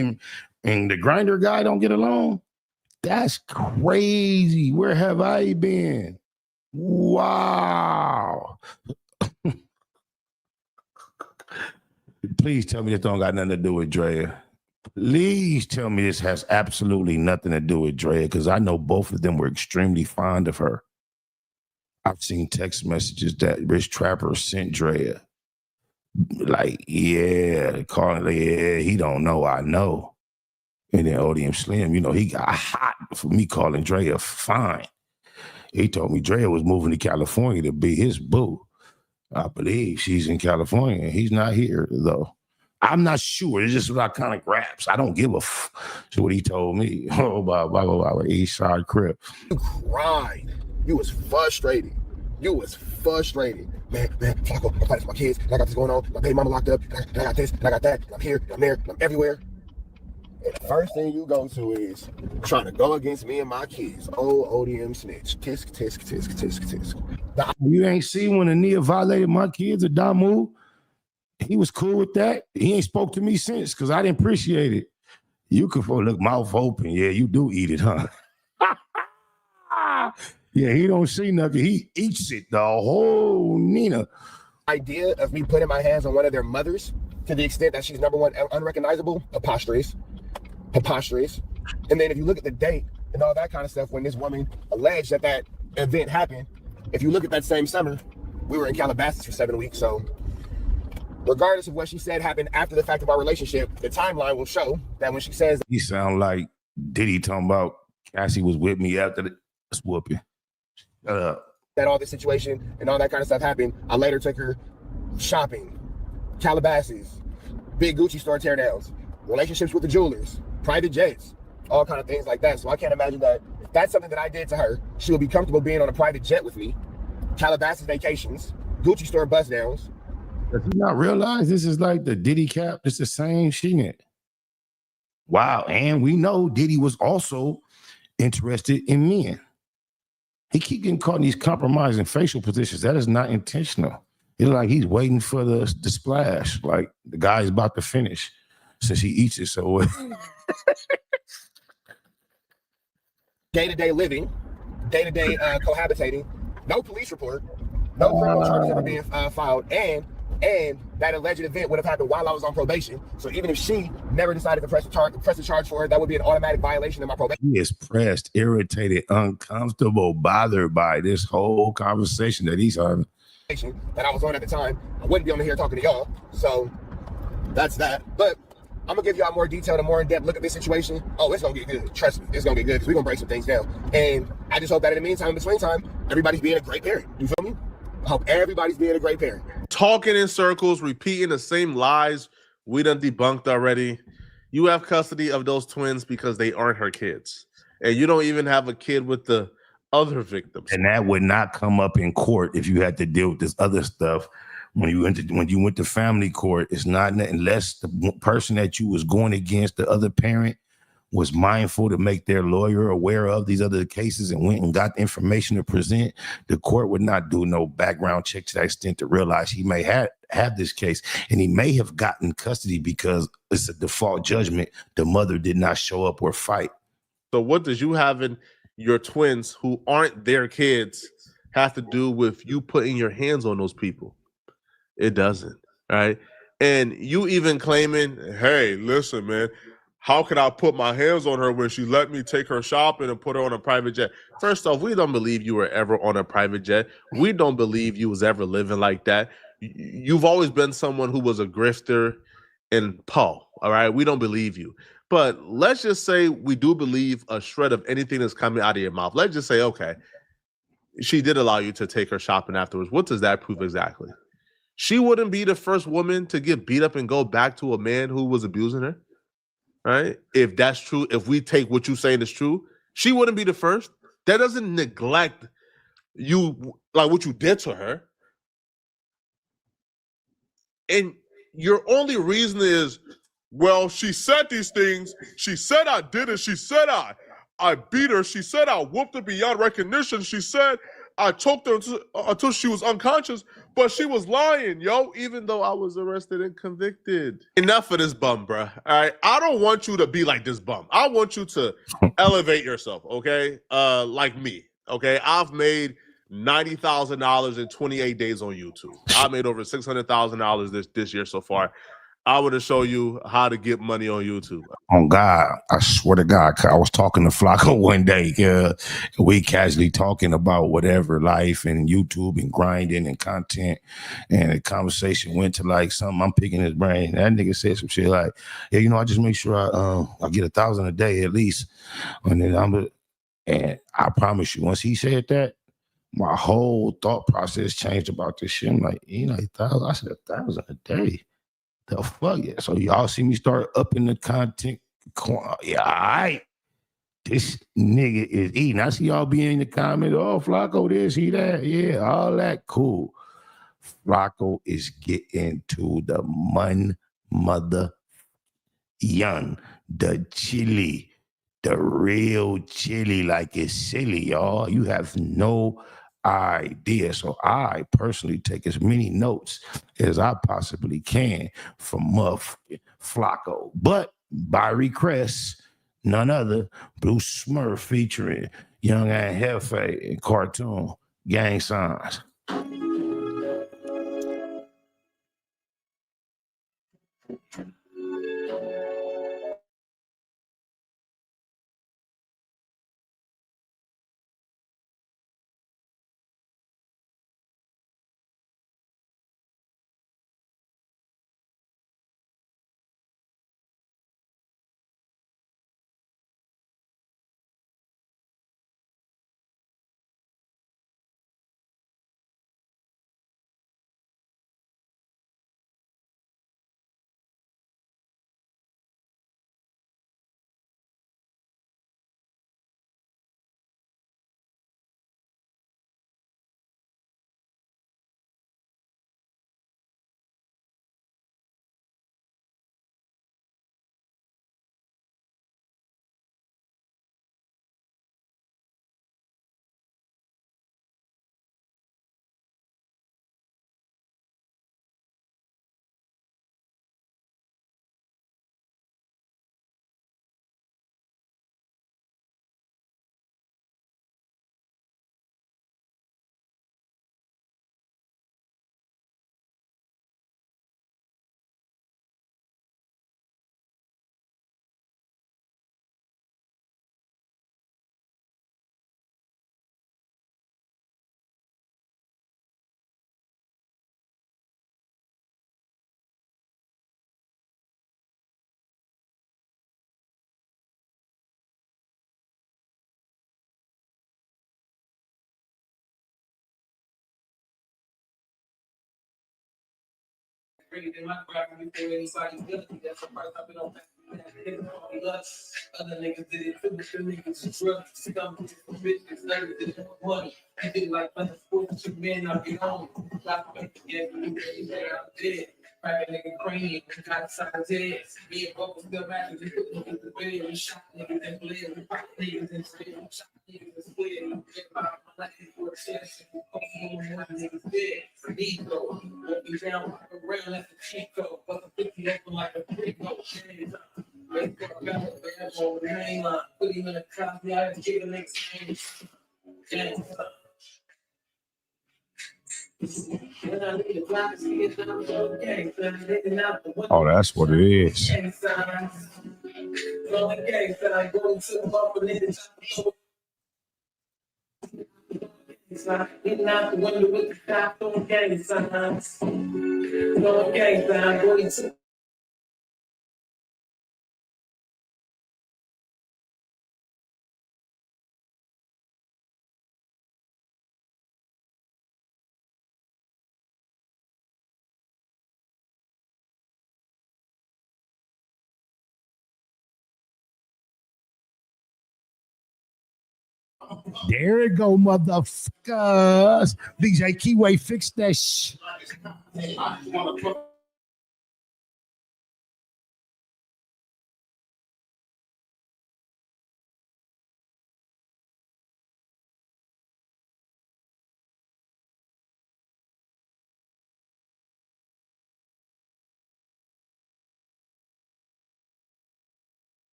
A: and the Grindr guy don't get along? That's crazy. Where have I been? Wow. Please tell me this don't got nothing to do with Drea. Please tell me this has absolutely nothing to do with Drea, because I know both of them were extremely fond of her. I've seen text messages that Rich Trapper sent Drea. Like, yeah, calling, yeah, he don't know, I know. And then ODM Slim, you know, he got hot for me calling Drea fine. He told me Drea was moving to California to be his boo. I believe she's in California. He's not here, though. I'm not sure. It's just what I kind of grasp. I don't give a so what he told me. Oh, blah, blah, blah, blah, East Side Crip.
G: You cried. You was frustrated. You was frustrated. Man, Flakko, I'm fighting for my kids. I got this going on. My baby mama locked up. I got this, I got that. I'm here, I'm there, I'm everywhere. And the first thing you go to is trying to go against me and my kids. Oh, ODM snitch. Tisk, tisk, tisk, tisk, tisk.
A: You ain't see when Ania violated my kids or Damu? He was cool with that. He ain't spoke to me since because I didn't appreciate it. You could look mouth open. Yeah, you do eat it, huh? Yeah, he don't see nothing. He eats it, the whole Nina.
G: Idea of me putting my hands on one of their mothers to the extent that she's number one unrecognizable, preposterous. And then if you look at the date and all that kind of stuff, when this woman alleged that event happened, if you look at that same summer, we were in Calabasas for 7 weeks. So regardless of what she said happened after the fact of our relationship, the timeline will show that when she says...
A: He sound like Diddy talking about Cassie was with me after the whooping. Shut up.
G: That all this situation and all that kind of stuff happened, I later took her shopping, Calabasas, big Gucci store teardowns, relationships with the jewelers, private jets, all kind of things like that. So I can't imagine that if that's something that I did to her, she would be comfortable being on a private jet with me, Calabasas vacations, Gucci store bust downs.
A: Does he not realize this is like the Diddy cap? It's the same shit. Wow. And we know Diddy was also interested in men. He keep getting caught in these compromising facial positions. That is not intentional. It's like he's waiting for the splash. Like the guy's about to finish since he eats it so well.
G: Day-to-day living, day-to-day cohabitating, no police report, no criminal charges ever being filed, and that alleged event would have happened while I was on probation. So even if she never decided to press a charge for it, that would be an automatic violation of my probation.
A: He is pressed, irritated, uncomfortable, bothered by this whole conversation that he's having.
G: That I was on at the time. I wouldn't be on here talking to y'all. So that's that. But I'm gonna give y'all more detailed and more in-depth look at this situation. Oh, it's gonna get good. Trust me, it's gonna get good because we're gonna break some things down. And I just hope that in the meantime, in between time, everybody's being a great parent. You feel me? I hope everybody's being a great parent.
F: Talking in circles, repeating the same lies we done debunked already. You have custody of those twins because they aren't her kids. And you don't even have a kid with the other victims.
A: And that would not come up in court if you had to deal with this other stuff. When you went to family court, it's not unless the person that you was going against, the other parent, was mindful to make their lawyer aware of these other cases and went and got the information to present, the court would not do no background check to that extent to realize he may have this case. And he may have gotten custody because it's a default judgment. The mother did not show up or fight.
F: So what does you having your twins who aren't their kids have to do with you putting your hands on those people? It doesn't, right? And you even claiming, hey, listen, man, how could I put my hands on her when she let me take her shopping and put her on a private jet? First off, we don't believe you were ever on a private jet. We don't believe you was ever living like that. You've always been someone who was a grifter and Poe, all right? We don't believe you. But let's just say we do believe a shred of anything that's coming out of your mouth. Let's just say, okay, she did allow you to take her shopping afterwards. What does that prove exactly? She wouldn't be the first woman to get beat up and go back to a man who was abusing her. Right? If that's true, if we take what you're saying is true, she wouldn't be the first. That doesn't neglect you, like what you did to her. And your only reason is, well, she said these things. She said I did it. She said I beat her. She said I whooped her beyond recognition. She said I choked her until she was unconscious, but she was lying, yo, even though I was arrested and convicted. Enough of this bum, bruh. All right. I don't want you to be like this bum. I want you to elevate yourself, okay? Like me, okay? I've made $90,000 in 28 days on YouTube. I made over $600,000 this year so far. I want to show you how to get money on YouTube.
A: On God, I swear to God, I was talking to Flakko one day. We casually talking about whatever life and YouTube and grinding and content, and the conversation went to like something. I'm picking his brain. That nigga said some shit like, "Yeah, you know, I just make sure I get 1,000 a day at least." And then and I promise you, once he said that, my whole thought process changed about this shit. I'm like, you know, 1,000. I said 1,000 a day. The fuck yeah. So y'all see me start upping the content. Yeah, all right. This nigga is eating. I see y'all be in the comments. Oh, Flakko this, he that. Yeah, all that cool. Flakko is getting to the mother young, the chili, the real chili, like it's silly, y'all. You have no idea. So I personally take as many notes as I possibly can from motherfucking Flakko. But by request, none other, Blue Smurf featuring Young and Hefe and Cartoon Gang Signs.
D: Other niggas did it too. The niggas just drugs. Some bitches nervous. Money. I did like other sports. You men, I be on. Like to get you out there. Crack a nigga cranium. Got size heads. Me and Bubba still matching. Just put niggas to bed. We shot niggas and bled. We pop niggas and split. We shot niggas and split. We get my life for a chest. Niggas dead. Ego. Walking down, walk around like a Chico. But the 50 open like a Frico. Let's go back to the main line. Put him in a copy. I have to get the next game.
A: Oh, that's what it is.
D: Getting out the window with the cop on gang signs. No gang sign, going to
A: There it go, motherfuckers. DJ Keyway, fix that shit.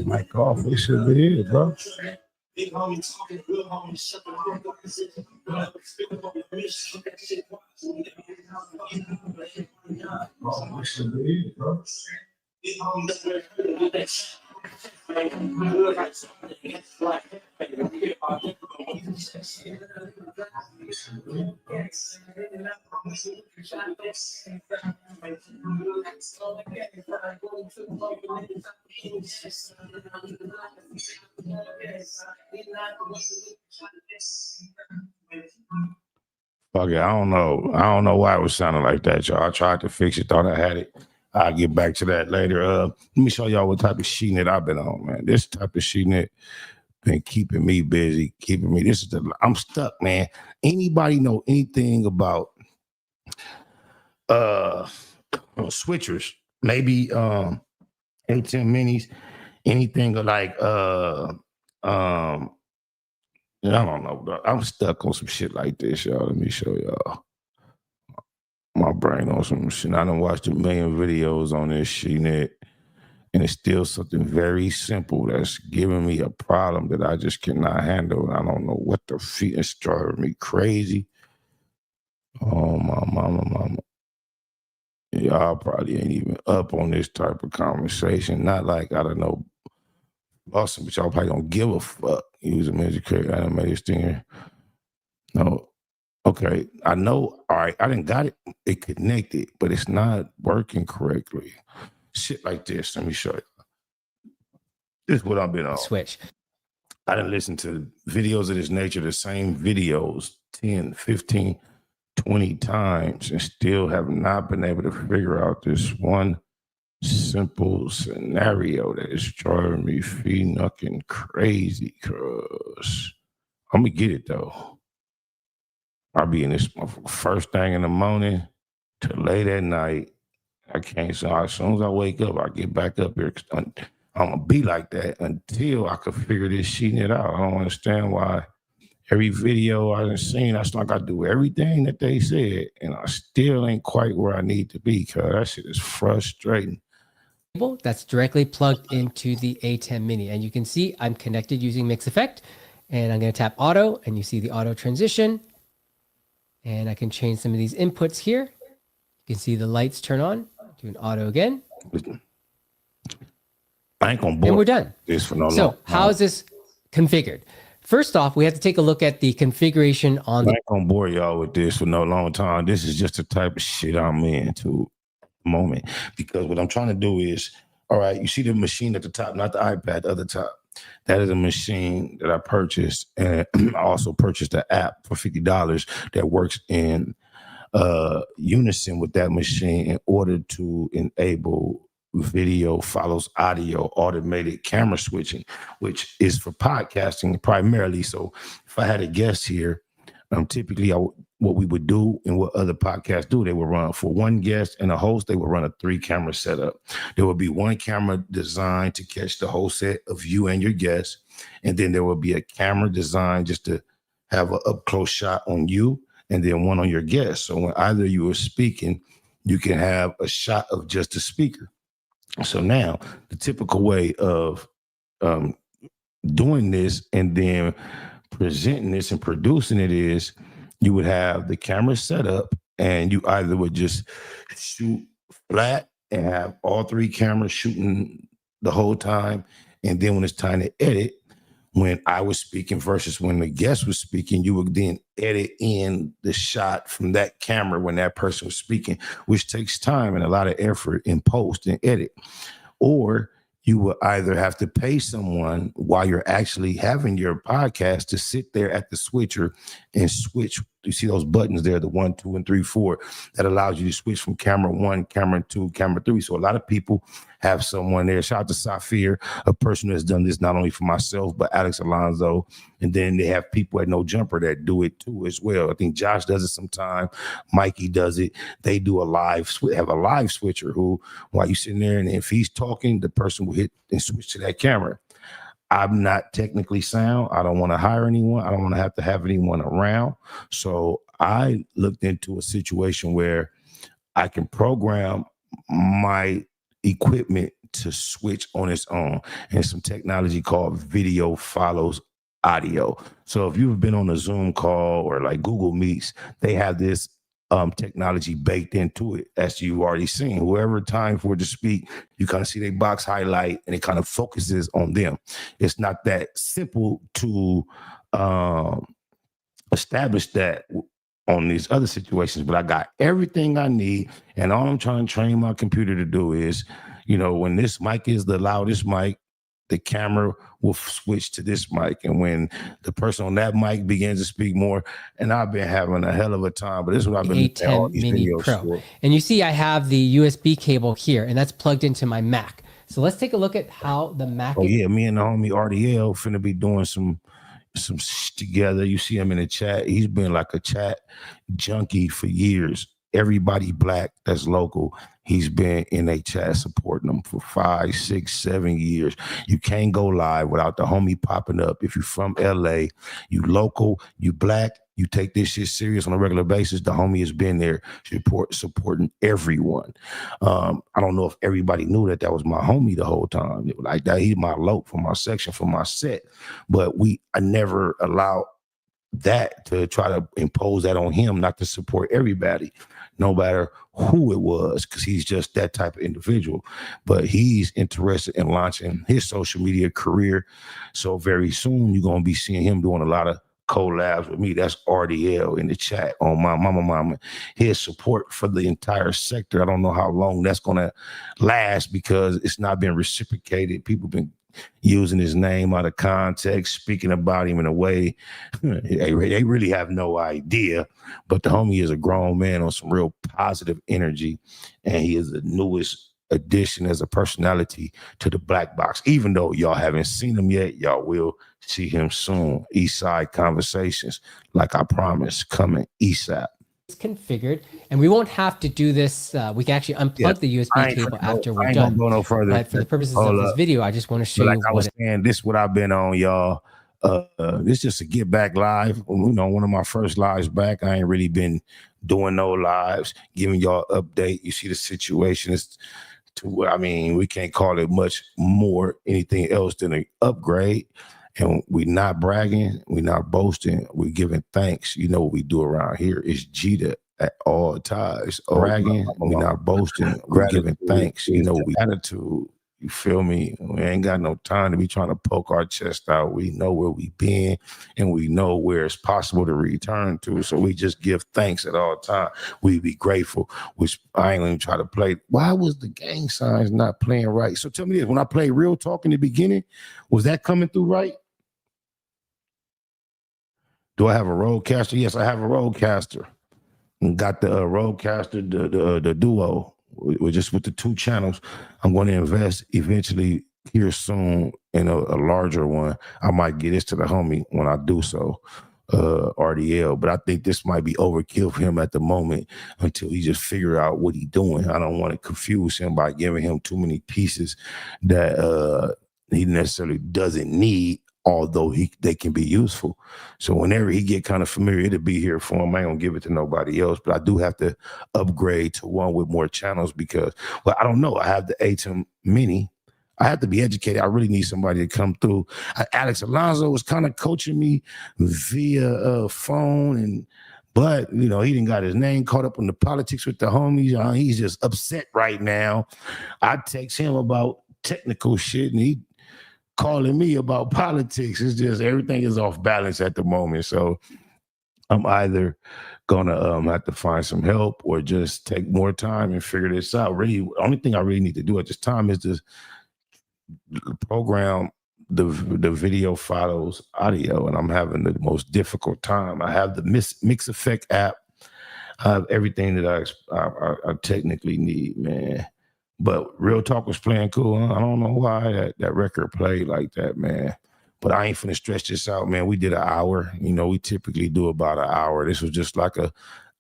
A: Mic off, it should be it, bro.
B: Big homie talking, real homie, shut the fuck up.
A: Oh, it should be it, bro.
B: Big homie,
A: Fuck it, I don't know. I don't know why it was sounding like that, y'all. I tried to fix it, thought I had it. I'll get back to that later. Let me show y'all what type of sheet net I've been on, man. This type of sheet net been keeping me busy, keeping me. I'm stuck, man. Anybody know anything about switchers? Maybe ATM minis, anything like I don't know, bro. I'm stuck on some shit like this, y'all. Let me show y'all. My brain on some shit. I done watched a million videos on this sheet net, and it's still something very simple that's giving me a problem that I just cannot handle. I don't know what the feet is driving me crazy. Oh, my mama. Y'all probably ain't even up on this type of conversation. Not like, I don't know, Boston, but y'all probably don't give a fuck. Use a music creator, animated stinger. No. Okay, I know. All right, I done got it connected, but it's not working correctly. Shit like this. Let me show you. This is what I've been on.
H: Switch.
A: I done listened to videos of this nature, the same videos 10, 15, 20 times, and still have not been able to figure out this one simple scenario that is driving me fucking crazy. Cause I'm gonna get it though. I'll be in this first thing in the morning to late at night. I can't. So as soon as I wake up, I get back up here. I'm gonna be like that until I can figure this sheet net out. I don't understand why every video I've seen, that's like I do everything that they said, and I still ain't quite where I need to be. Cause that shit is frustrating.
H: That's directly plugged into the A10 Mini, and you can see I'm connected using Mix Effect, and I'm going to tap auto, and you see the auto transition, and I can change some of these inputs here. You can see the lights turn on. Do an auto again.
A: I ain't gonna board
H: and we're done.
A: This for no
H: so
A: long.
H: How is this configured? First off, we have to take a look at the configuration on
A: I ain't gonna bore y'all with this for no long time. This is just the type of shit I'm into at the moment. Because what I'm trying to do is, all right, you see the machine at the top, not the iPad, the other top. That is a machine that I purchased, and I also purchased an app for $50 that works in unison with that machine in order to enable video follows audio automated camera switching, which is for podcasting primarily. So if I had a guest here, typically what we would do and what other podcasts do, they would run for one guest and a host, they would run a 3-camera setup. There would be one camera designed to catch the whole set of you and your guest. And then there would be a camera designed just to have an up close shot on you, and then one on your guest. So when either you are speaking, you can have a shot of just the speaker. So now the typical way of doing this and then presenting this and producing it is you would have the camera set up, and you either would just shoot flat and have all 3 cameras shooting the whole time. And then when it's time to edit, when I was speaking versus when the guest was speaking, you would then edit in the shot from that camera when that person was speaking, which takes time and a lot of effort in post and edit. Or you will either have to pay someone while you're actually having your podcast to sit there at the switcher and switch. You see those buttons there, the 1, 2, and 3, 4, that allows you to switch from camera 1, camera 2, camera 3. So a lot of people have someone there. Shout out to Safir, a person who has done this not only for myself, but Alex Alonso. And then they have people at No Jumper that do it too as well. I think Josh does it sometime. Mikey does it. They do have a live switcher who, while you're sitting there, and if he's talking, the person will hit and switch to that camera. I'm not technically sound. I don't want to hire anyone. I don't want to have anyone around. So I looked into a situation where I can program my equipment to switch on its own, and some technology called video follows audio. So if you've been on a Zoom call or like Google Meets, they have this technology baked into it, as you've already seen. Whoever time for it to speak, you kind of see their box highlight and it kind of focuses on them. It's not that simple to establish that on these other situations, but I got everything I need, and all I'm trying to train my computer to do is, you know, when this mic is the loudest mic, the camera will switch to this mic. And when the person on that mic begins to speak more, and I've been having a hell of a time, but this is what I've been looking at all
H: A10
A: these
H: Mini
A: videos
H: Pro.
A: for.
H: And you see I have the USB cable here, and that's plugged into my Mac. So let's take a look at how the Mac.
A: Oh yeah, me and the homie RDL finna be doing some together. You see him in the chat. He's been like a chat junkie for years. Everybody black that's local, he's been in a chat supporting them for 5, 6, 7 years. You can't go live without the homie popping up. If you're from LA, you local, you black, you take this shit serious on a regular basis, the homie has been there supporting everyone. I don't know if everybody knew that was my homie the whole time. It was like that, he's my loc for my section, for my set. But I never allowed that to try to impose that on him, not to support everybody, no matter who it was, because he's just that type of individual. But he's interested in launching his social media career. So very soon you're going to be seeing him doing a lot of collabs with me. That's RDL in the chat on my mama. His support for the entire sector, I don't know how long that's going to last, because it's not been reciprocated. People been using his name out of context, speaking about him in a way they really have no idea. But the homie is a grown man on some real positive energy, and he is the newest addition as a personality to the Black Box. Even though y'all haven't seen him yet, y'all will see him soon. Eastside Conversations, like I promised, coming ASAP.
H: Configured, and we won't have to do this. We can actually unplug the USB cable after we're done.
A: Go no further.
H: But for the purposes of this video, I just want to show you
A: I was saying, this is what I've been on, y'all. This just a get back live. You know, one of my first lives back. I ain't really been doing no lives, giving y'all update. You see the situation is I mean, we can't call it much more anything else than an upgrade. And we're not bragging, we're not boasting, we're giving thanks. You know what we do around here is Jita at all times. Bragging, we're not boasting, we're giving thanks. You know what we attitude. You feel me? We ain't got no time to be trying to poke our chest out. We know where we've been, and we know where it's possible to return to. So we just give thanks at all times. We be grateful, which I ain't even try to play. Why was the gang signs not playing right? So tell me this, when I played Real Talk in the beginning, was that coming through right? Do I have a roadcaster? Yes, I have a roadcaster. And got the roadcaster, the duo. We're just with the 2 channels. I'm going to invest eventually here soon in a larger one. I might get this to the homie when I do so, RDL. But I think this might be overkill for him at the moment until he just figure out what he's doing. I don't want to confuse him by giving him too many pieces that he necessarily doesn't need, although they can be useful. So whenever he get kind of familiar, it'll be here for him. I ain't gonna give it to nobody else, but I do have to upgrade to one with more channels because, well, I don't know. I have the A10 Mini. I have to be educated. I really need somebody to come through. Alex Alonso was kind of coaching me via phone, but you know, he didn't got his name caught up in the politics with the homies. He's just upset right now. I text him about technical shit, and he calling me about politics. It's just everything is off balance at the moment. So I'm either gonna have to find some help or just take more time and figure this out. Really, the only thing I really need to do at this time is to program the video follows audio, and I'm having the most difficult time. I have the Mix Effect app. I have everything that I technically need, man. But Real Talk was playing cool. Huh? I don't know why that record played like that, man. But I ain't finna stretch this out, man. We did an hour. You know, we typically do about an hour. This was just like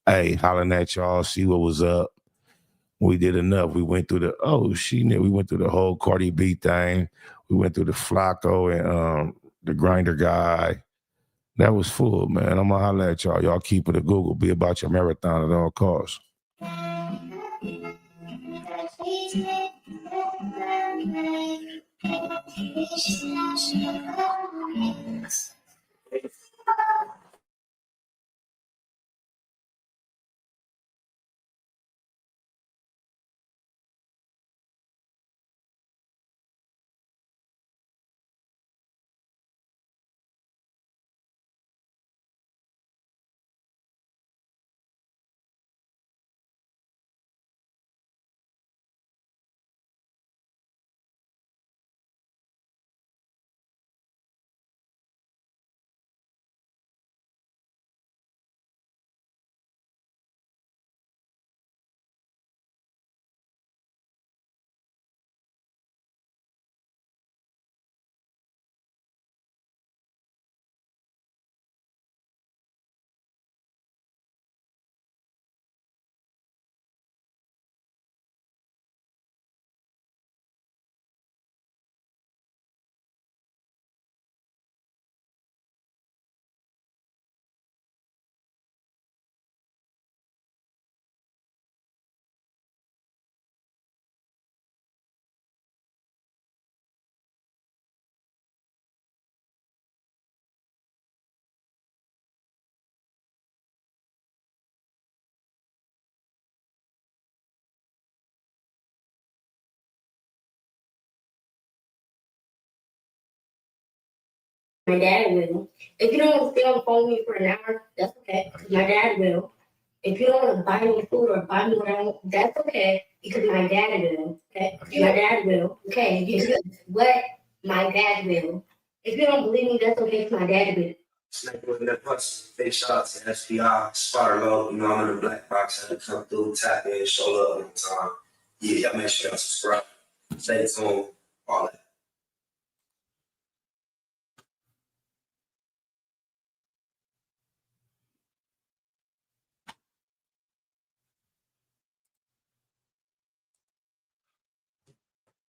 A: hey, hollering at y'all, see what was up. We did enough. We went through we went through the whole Cardi B thing. We went through the Flakko and the Grinder guy. That was full, man. I'm gonna holler at y'all. Y'all keep it a Google. Be about your marathon at all costs.
I: My dad will. If you don't want to stay on the phone with me for an hour, that's okay. My dad will. If you don't want to buy me food or buy me what I want, that's okay. Because my dad will. Okay. My dad will. Okay. Because what my dad will. If you don't believe me, that's okay. Because my dad will.
B: Snake with that plus big shout to SBI, Spotter Low, you know, I'm in the black box, had to come through, tap in, show love all the time. Yeah, y'all make sure y'all subscribe, stay tuned, all that.